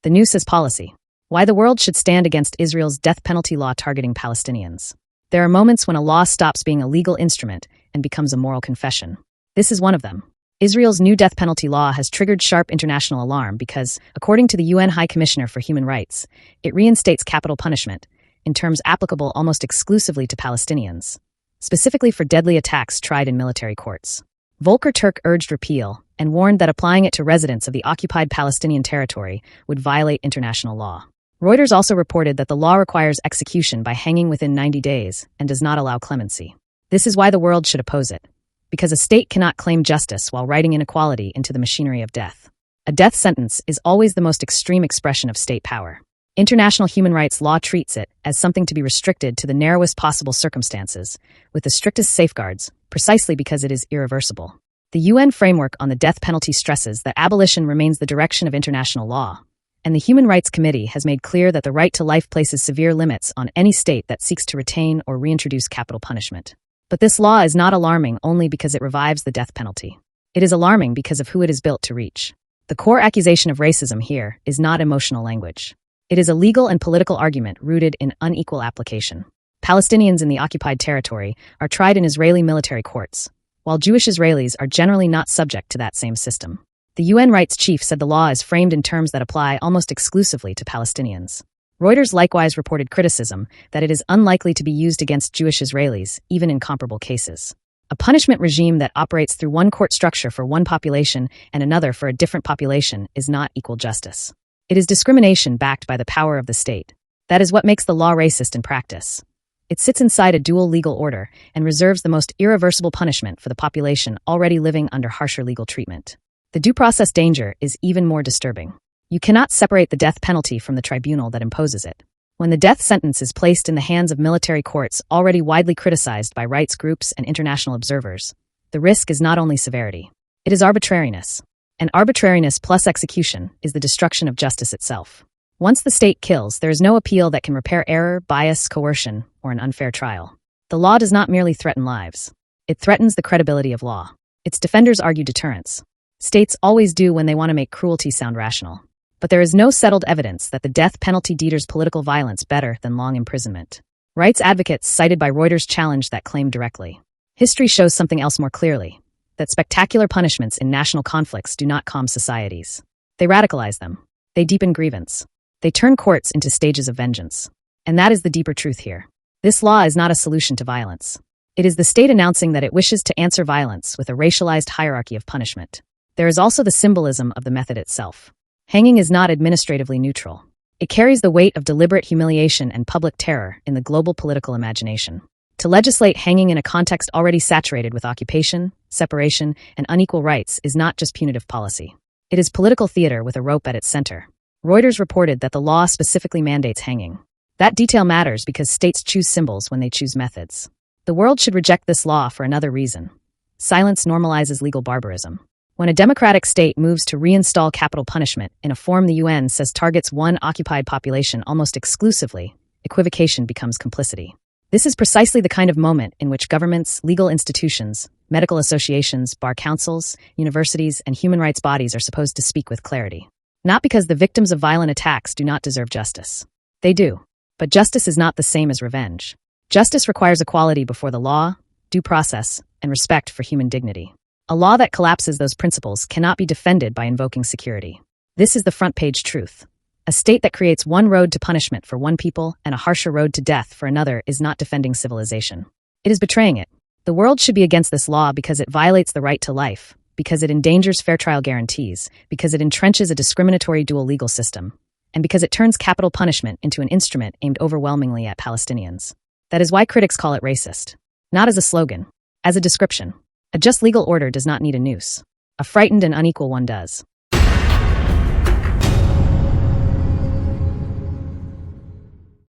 The Noose As Policy. Why the world should stand against Israel's death penalty law targeting Palestinians. There are moments when a law stops being a legal instrument and becomes a moral confession. This is one of them. Israel's new death penalty law has triggered sharp international alarm because, according to the UN High Commissioner for Human Rights, it reinstates capital punishment, in terms applicable almost exclusively to Palestinians, specifically for deadly attacks tried in military courts. Volker Turk urged repeal and warned that applying it to residents of the occupied Palestinian territory would violate international law. Reuters also reported that the law requires execution by hanging within 90 days and does not allow clemency. This is why the world should oppose it, because a state cannot claim justice while writing inequality into the machinery of death. A death sentence is always the most extreme expression of state power. International human rights law treats it as something to be restricted to the narrowest possible circumstances, with the strictest safeguards, precisely because it is irreversible. The UN framework on the death penalty stresses that abolition remains the direction of international law, and the Human Rights Committee has made clear that the right to life places severe limits on any state that seeks to retain or reintroduce capital punishment. But this law is not alarming only because it revives the death penalty. It is alarming because of who it is built to reach. The core accusation of racism here is not emotional language. It is a legal and political argument rooted in unequal application. Palestinians in the occupied territory are tried in Israeli military courts, while Jewish Israelis are generally not subject to that same system. The UN rights chief said the law is framed in terms that apply almost exclusively to Palestinians. Reuters likewise reported criticism that it is unlikely to be used against Jewish Israelis, even in comparable cases. A punishment regime that operates through one court structure for one population and another for a different population is not equal justice. It is discrimination backed by the power of the state. That is what makes the law racist in practice. It sits inside a dual legal order and reserves the most irreversible punishment for the population already living under harsher legal treatment. The due process danger is even more disturbing. You cannot separate the death penalty from the tribunal that imposes it. When the death sentence is placed in the hands of military courts already widely criticized by rights groups and international observers, the risk is not only severity. It is arbitrariness. And arbitrariness plus execution is the destruction of justice itself. Once the state kills, there is no appeal that can repair error, bias, coercion, or an unfair trial. The law does not merely threaten lives. It threatens the credibility of law. Its defenders argue deterrence. States always do when they want to make cruelty sound rational. But there is no settled evidence that the death penalty deters political violence better than long imprisonment. Rights advocates cited by Reuters challenge that claim directly. History shows something else more clearly, that spectacular punishments in national conflicts do not calm societies. They radicalize them. They deepen grievance. They turn courts into stages of vengeance. And that is the deeper truth here. This law is not a solution to violence. It is the state announcing that it wishes to answer violence with a racialized hierarchy of punishment. There is also the symbolism of the method itself. Hanging is not administratively neutral. It carries the weight of deliberate humiliation and public terror in the global political imagination. To legislate hanging in a context already saturated with occupation, separation, and unequal rights is not just punitive policy. It is political theater with a rope at its center. Reuters reported that the law specifically mandates hanging. That detail matters because states choose symbols when they choose methods. The world should reject this law for another reason. Silence normalizes legal barbarism. When a democratic state moves to reinstall capital punishment in a form the UN says targets one occupied population almost exclusively, equivocation becomes complicity. This is precisely the kind of moment in which governments, legal institutions, medical associations, bar councils, universities, and human rights bodies are supposed to speak with clarity. Not because the victims of violent attacks do not deserve justice. They do. But justice is not the same as revenge. Justice requires equality before the law, due process, and respect for human dignity. A law that collapses those principles cannot be defended by invoking security. This is the front-page truth. A state that creates one road to punishment for one people and a harsher road to death for another is not defending civilization. It is betraying it. The world should be against this law because it violates the right to life, because it endangers fair trial guarantees, because it entrenches a discriminatory dual legal system, and because it turns capital punishment into an instrument aimed overwhelmingly at Palestinians. That is why critics call it racist. Not as a slogan, as a description. A just legal order does not need a noose. A frightened and unequal one does.